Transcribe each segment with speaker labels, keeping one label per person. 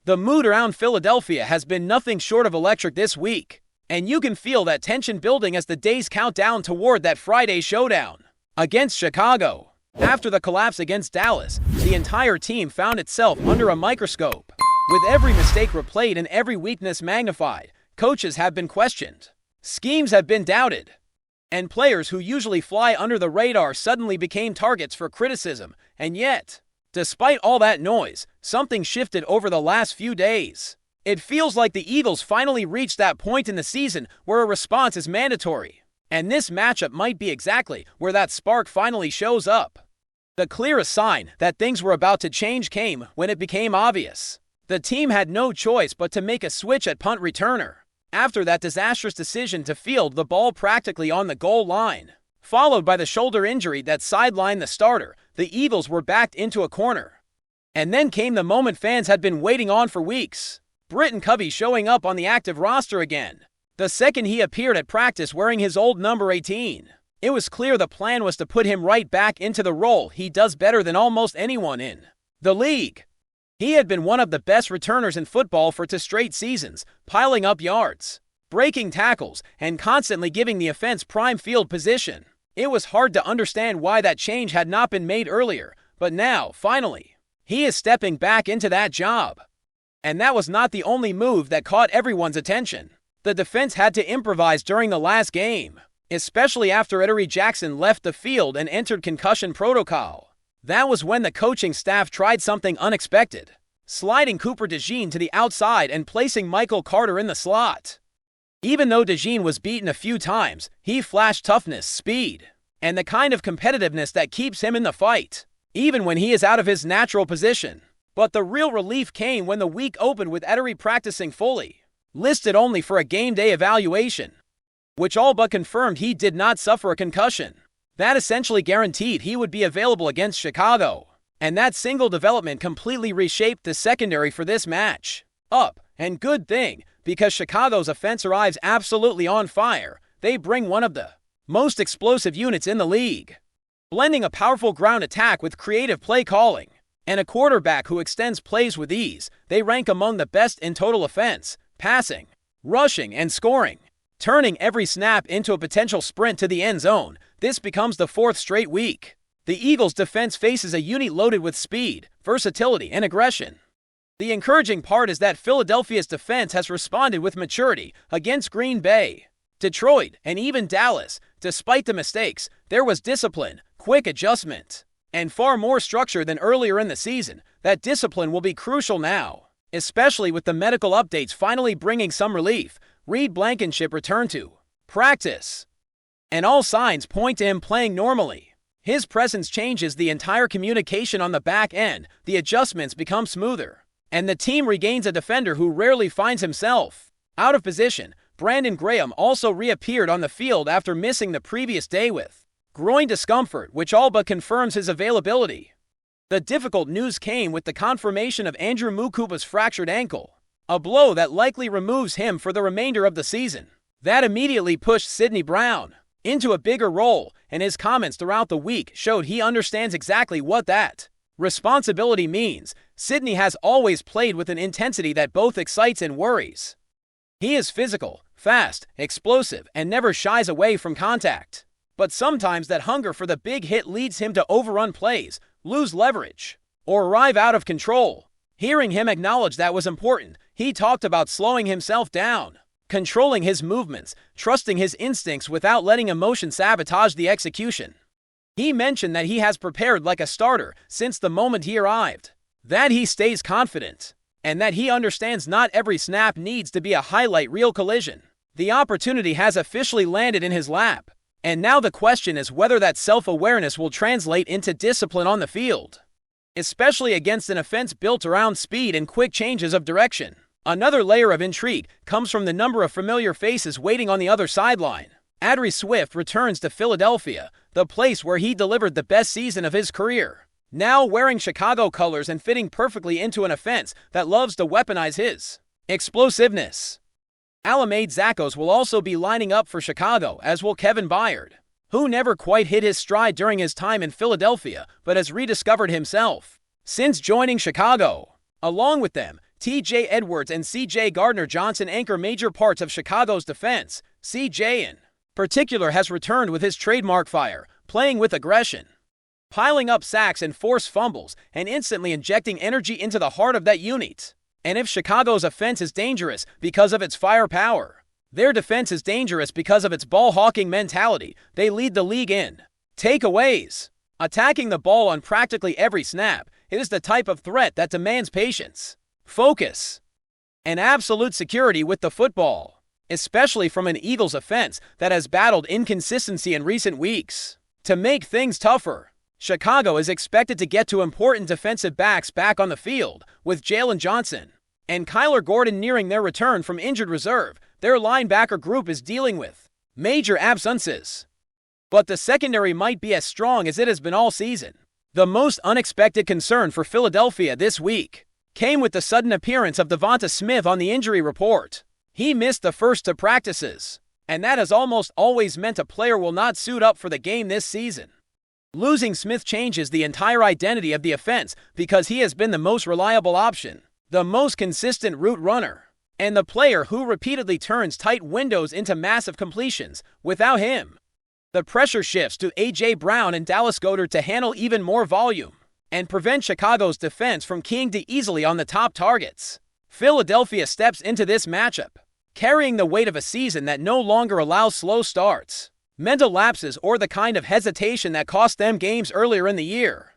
Speaker 1: The mood around Philadelphia has been nothing short of electric this week, and you can feel that tension building as the days count down toward that Friday showdown against Chicago. After the collapse against Dallas, the entire team found itself under a microscope. With every mistake replayed and every weakness magnified, coaches have been questioned, schemes have been doubted, and players who usually fly under the radar suddenly became targets for criticism. And yet, despite all that noise, something shifted over the last few days. It feels like the Eagles finally reached that point in the season where a response is mandatory. And this matchup might be exactly where that spark finally shows up. The clearest sign that things were about to change came when it became obvious. The team had no choice but to make a switch at punt returner after that disastrous decision to field the ball practically on the goal line. Followed by the shoulder injury that sidelined the starter, the Eagles were backed into a corner. And then came the moment fans had been waiting on for weeks. Britton Covey showing up on the active roster again. The second he appeared at practice wearing his old number 18. It was clear the plan was to put him right back into the role he does better than almost anyone in the league. He had been one of the best returners in football for 2 straight seasons, piling up yards, breaking tackles, and constantly giving the offense prime field position. It was hard to understand why that change had not been made earlier, but now, finally, he is stepping back into that job. And that was not the only move that caught everyone's attention. The defense had to improvise during the last game, especially after Adoree Jackson left the field and entered concussion protocol. That was when the coaching staff tried something unexpected, sliding Cooper DeJean to the outside and placing Michael Carter in the slot. Even though DeJean was beaten a few times, he flashed toughness, speed, and the kind of competitiveness that keeps him in the fight, even when he is out of his natural position. But the real relief came when the week opened with Adoree practicing fully, listed only for a game day evaluation, which all but confirmed he did not suffer a concussion. That essentially guaranteed he would be available against Chicago, and that single development completely reshaped the secondary for this match. And good thing, because Chicago's offense arrives absolutely on fire. They bring one of the most explosive units in the league, blending a powerful ground attack with creative play calling, and a quarterback who extends plays with ease. They rank among the best in total offense, passing, rushing, and scoring, turning every snap into a potential sprint to the end zone. This becomes the 4th straight week the Eagles' defense faces a unit loaded with speed, versatility, and aggression. The encouraging part is that Philadelphia's defense has responded with maturity against Green Bay, Detroit, and even Dallas. Despite the mistakes, there was discipline, quick adjustment, and far more structure than earlier in the season. That discipline will be crucial now, especially with the medical updates finally bringing some relief. Reed Blankenship returned to practice, and all signs point to him playing normally. His presence changes the entire communication on the back end. The adjustments become smoother, and the team regains a defender who rarely finds himself out of position. Brandon Graham also reappeared on the field after missing the previous day with groin discomfort, which all but confirms his availability. The difficult news came with the confirmation of Andrew Mukuba's fractured ankle, a blow that likely removes him for the remainder of the season. That immediately pushed Sidney Brown into a bigger role, and his comments throughout the week showed he understands exactly what that responsibility means. Sidney has always played with an intensity that both excites and worries. He is physical, fast, explosive, and never shies away from contact. But sometimes that hunger for the big hit leads him to overrun plays, lose leverage, or arrive out of control. Hearing him acknowledge that was important, he talked about slowing himself down, controlling his movements, trusting his instincts without letting emotion sabotage the execution. He mentioned that he has prepared like a starter since the moment he arrived, that he stays confident, and that he understands not every snap needs to be a highlight reel collision. The opportunity has officially landed in his lap, and now the question is whether that self-awareness will translate into discipline on the field, especially against an offense built around speed and quick changes of direction. Another layer of intrigue comes from the number of familiar faces waiting on the other sideline. Adoree Swift returns to Philadelphia, the place where he delivered the best season of his career, now wearing Chicago colors and fitting perfectly into an offense that loves to weaponize his explosiveness. Alameda Zakos will also be lining up for Chicago, as will Kevin Byard, who never quite hit his stride during his time in Philadelphia, but has rediscovered himself since joining Chicago. Along with them, T.J. Edwards and C.J. Gardner-Johnson anchor major parts of Chicago's defense. C.J. in particular has returned with his trademark fire, playing with aggression, piling up sacks and forced fumbles, and instantly injecting energy into the heart of that unit. And if Chicago's offense is dangerous because of its firepower, their defense is dangerous because of its ball-hawking mentality. They lead the league in takeaways, attacking the ball on practically every snap. It is the type of threat that demands patience, focus, and absolute security with the football, especially from an Eagles offense that has battled inconsistency in recent weeks. To make things tougher, Chicago is expected to get two important defensive backs back on the field, with Jalen Johnson and Kyler Gordon nearing their return from injured reserve. Their linebacker group is dealing with major absences, but the secondary might be as strong as it has been all season. The most unexpected concern for Philadelphia this week came with the sudden appearance of Devonta Smith on the injury report. He missed the first two practices, and that has almost always meant a player will not suit up for the game this season. Losing Smith changes the entire identity of the offense because he has been the most reliable option, the most consistent route runner, and the player who repeatedly turns tight windows into massive completions. Without him, the pressure shifts to A.J. Brown and Dallas Goedert to handle even more volume and prevent Chicago's defense from keying too easily on the top targets. Philadelphia steps into this matchup carrying the weight of a season that no longer allows slow starts, mental lapses, or the kind of hesitation that cost them games earlier in the year.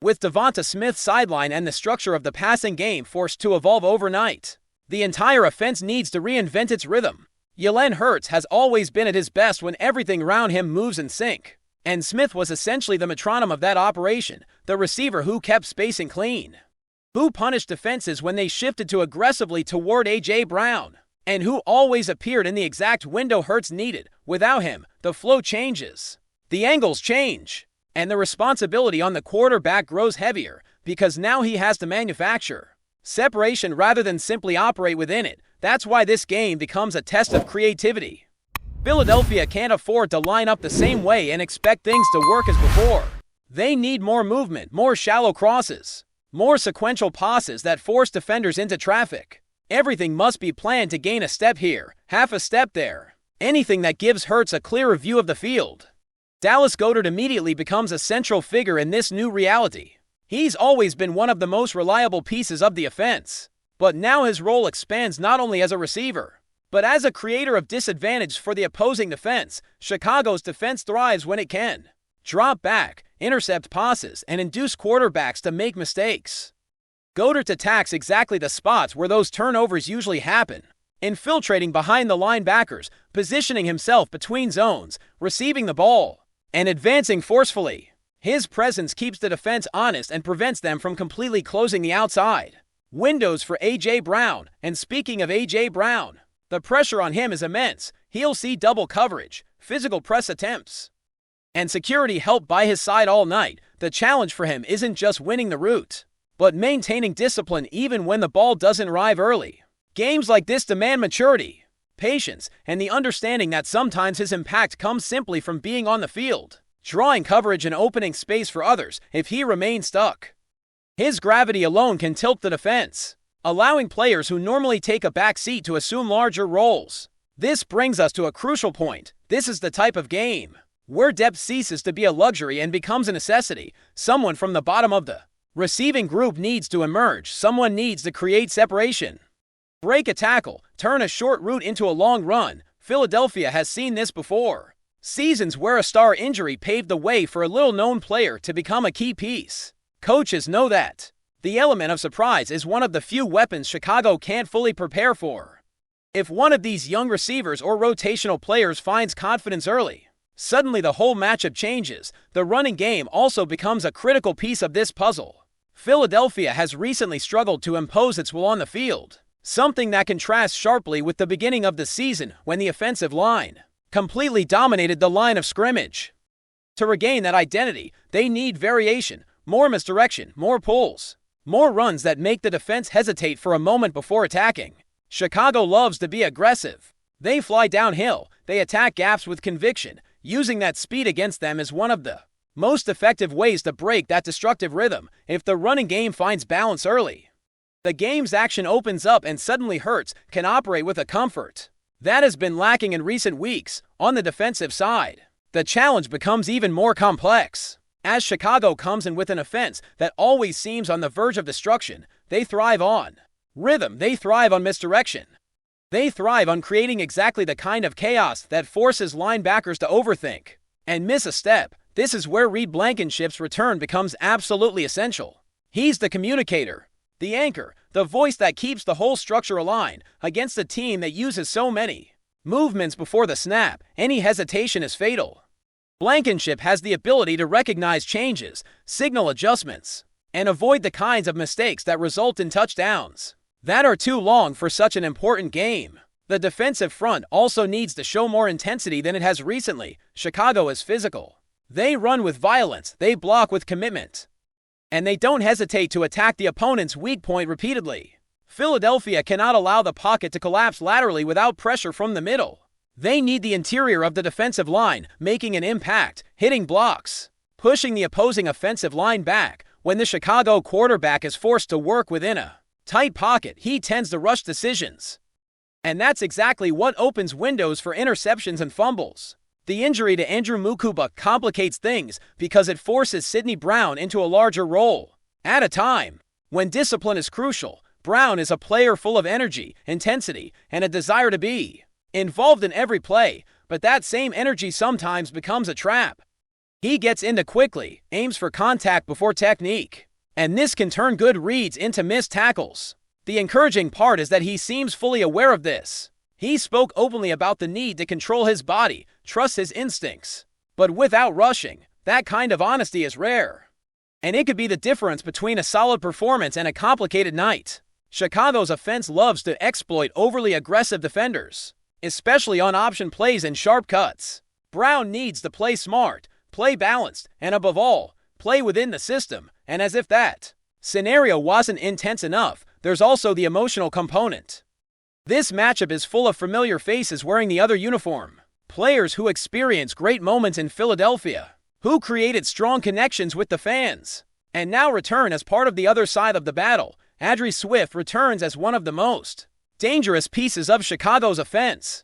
Speaker 1: With Devonta Smith's sideline and the structure of the passing game forced to evolve overnight, the entire offense needs to reinvent its rhythm. Jalen Hurts has always been at his best when everything around him moves in sync, and Smith was essentially the metronome of that operation, the receiver who kept spacing clean, who punished defenses when they shifted too aggressively toward A.J. Brown, and who always appeared in the exact window Hurts needed. Without him, the flow changes, the angles change, and the responsibility on the quarterback grows heavier because now he has to manufacture separation rather than simply operate within it. That's why this game becomes a test of creativity. Philadelphia can't afford to line up the same way and expect things to work as before. They need more movement, more shallow crosses, more sequential passes that force defenders into traffic. Everything must be planned to gain a step here, half a step there. Anything that gives Hurts a clearer view of the field. Dallas Goedert immediately becomes a central figure in this new reality. He's always been one of the most reliable pieces of the offense, but now his role expands not only as a receiver, but as a creator of disadvantage for the opposing defense. Chicago's defense thrives when it can drop back, intercept passes, and induce quarterbacks to make mistakes. Goedert attacks exactly the spots where those turnovers usually happen, infiltrating behind the linebackers, positioning himself between zones, receiving the ball, and advancing forcefully. His presence keeps the defense honest and prevents them from completely closing the outside windows for A.J. Brown. And speaking of A.J. Brown, the pressure on him is immense. He'll see double coverage, physical press attempts, and security help by his side all night. The challenge for him isn't just winning the route, but maintaining discipline even when the ball doesn't arrive early. Games like this demand maturity, patience, and the understanding that sometimes his impact comes simply from being on the field, drawing coverage and opening space for others. If he remains stuck, his gravity alone can tilt the defense, allowing players who normally take a back seat to assume larger roles. This brings us to a crucial point. This is the type of game where depth ceases to be a luxury and becomes a necessity. Someone from the bottom of the receiving group needs to emerge. Someone needs to create separation, break a tackle, turn a short route into a long run. Philadelphia has seen this before. Seasons where a star injury paved the way for a little-known player to become a key piece. Coaches know that the element of surprise is one of the few weapons Chicago can't fully prepare for. If one of these young receivers or rotational players finds confidence early, suddenly the whole matchup changes. The running game also becomes a critical piece of this puzzle. Philadelphia has recently struggled to impose its will on the field, something that contrasts sharply with the beginning of the season when the offensive line completely dominated the line of scrimmage. To regain that identity, they need variation, more misdirection, more pulls, more runs that make the defense hesitate for a moment before attacking. Chicago loves to be aggressive. They fly downhill, they attack gaps with conviction. Using that speed against them is one of the most effective ways to break that destructive rhythm. If the running game finds balance early, The game's action opens up and suddenly Hurts can operate with a comfort that has been lacking in recent weeks on the defensive side. The challenge becomes even more complex. As Chicago comes in with an offense that always seems on the verge of destruction, they thrive on rhythm, they thrive on misdirection. They thrive on creating exactly the kind of chaos that forces linebackers to overthink and miss a step. This is where Reed Blankenship's return becomes absolutely essential. He's the communicator, the anchor, the voice that keeps the whole structure aligned against a team that uses so many movements before the snap. Any hesitation is fatal. Blankenship has the ability to recognize changes, signal adjustments, and avoid the kinds of mistakes that result in touchdowns that are too long for such an important game. The defensive front also needs to show more intensity than it has recently. Chicago is physical. They run with violence, they block with commitment, and they don't hesitate to attack the opponent's weak point repeatedly. Philadelphia cannot allow the pocket to collapse laterally without pressure from the middle. They need the interior of the defensive line making an impact, hitting blocks, pushing the opposing offensive line back. When the Chicago quarterback is forced to work within a tight pocket, he tends to rush decisions. And that's exactly what opens windows for interceptions and fumbles. The injury to Andrew Mukuba complicates things because it forces Sidney Brown into a larger role. At a time when discipline is crucial, Brown is a player full of energy, intensity, and a desire to be involved in every play, but that same energy sometimes becomes a trap. He gets into quickly, aims for contact before technique, and this can turn good reads into missed tackles. The encouraging part is that he seems fully aware of this. He spoke openly about the need to control his body, trust his instincts, but without rushing. That kind of honesty is rare, and it could be the difference between a solid performance and a complicated night. Chicago's offense loves to exploit overly aggressive defenders, especially on option plays and sharp cuts. Brown needs to play smart, play balanced, and above all, play within the system. And as if that scenario wasn't intense enough, there's also the emotional component. This matchup is full of familiar faces wearing the other uniform. Players who experienced great moments in Philadelphia, who created strong connections with the fans, and now return as part of the other side of the battle. Adree Swift returns as one of the most dangerous pieces of Chicago's offense,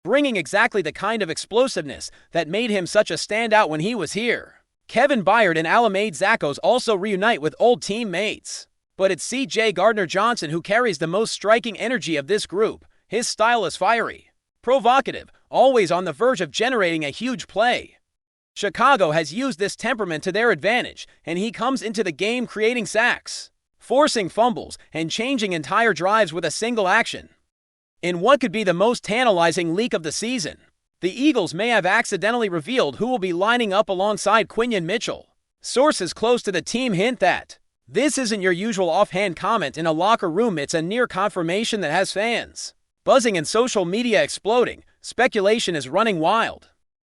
Speaker 1: bringing exactly the kind of explosiveness that made him such a standout when he was here. Kevin Byard and Alameda Zakkos also reunite with old teammates, but it's C.J. Gardner-Johnson who carries the most striking energy of this group. His style is fiery, provocative, always on the verge of generating a huge play. Chicago has used this temperament to their advantage, and he comes into the game creating sacks, forcing fumbles, and changing entire drives with a single action. In what could be the most tantalizing leak of the season, the Eagles may have accidentally revealed who will be lining up alongside Quinyon Mitchell. Sources close to the team hint that this isn't your usual offhand comment in a locker room. It's a near confirmation that has fans buzzing and social media exploding. Speculation is running wild,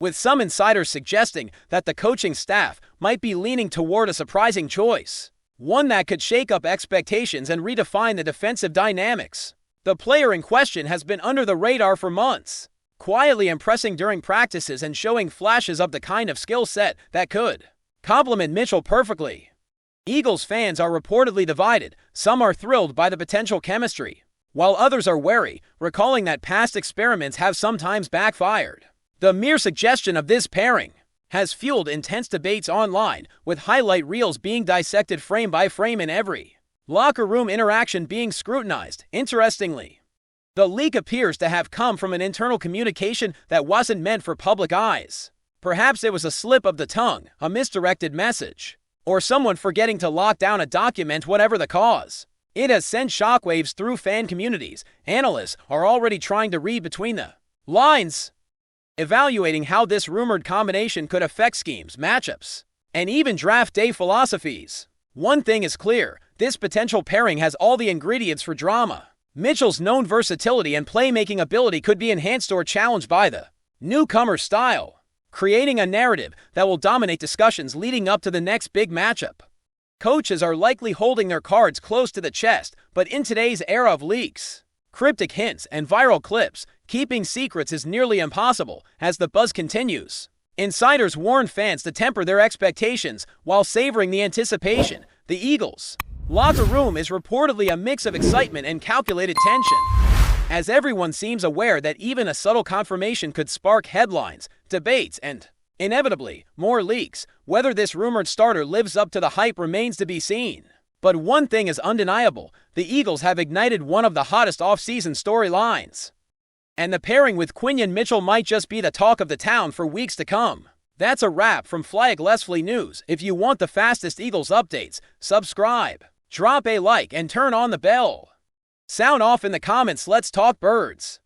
Speaker 1: with some insiders suggesting that the coaching staff might be leaning toward a surprising choice, one that could shake up expectations and redefine the defensive dynamics. The player in question has been under the radar for months, quietly impressing during practices and showing flashes of the kind of skill set that could complement Mitchell perfectly. Eagles fans are reportedly divided. Some are thrilled by the potential chemistry, while others are wary, recalling that past experiments have sometimes backfired. The mere suggestion of this pairing has fueled intense debates online, with highlight reels being dissected frame by frame and every locker room interaction being scrutinized. Interestingly, the leak appears to have come from an internal communication that wasn't meant for public eyes. Perhaps it was a slip of the tongue, a misdirected message, or someone forgetting to lock down a document. Whatever the cause, it has sent shockwaves through fan communities. Analysts are already trying to read between the lines, evaluating how this rumored combination could affect schemes, matchups, and even draft day philosophies. One thing is clear, this potential pairing has all the ingredients for drama. Mitchell's known versatility and playmaking ability could be enhanced or challenged by the newcomer style, creating a narrative that will dominate discussions leading up to the next big matchup. Coaches are likely holding their cards close to the chest, but in today's era of leaks, cryptic hints, and viral clips, keeping secrets is nearly impossible. As the buzz continues, insiders warn fans to temper their expectations while savoring the anticipation. The Eagles Locker room is reportedly a mix of excitement and calculated tension, as everyone seems aware that even a subtle confirmation could spark headlines, debates, and, inevitably, more leaks. Whether this rumored starter lives up to the hype remains to be seen. But one thing is undeniable: the Eagles have ignited one of the hottest off-season storylines. And the pairing with QUINYON Mitchell might just be the talk of the town for weeks to come. That's a wrap from FlyEaglesFly News. If you want the fastest Eagles updates, subscribe, drop a like, and turn on the bell. Sound off in the comments. Let's talk birds.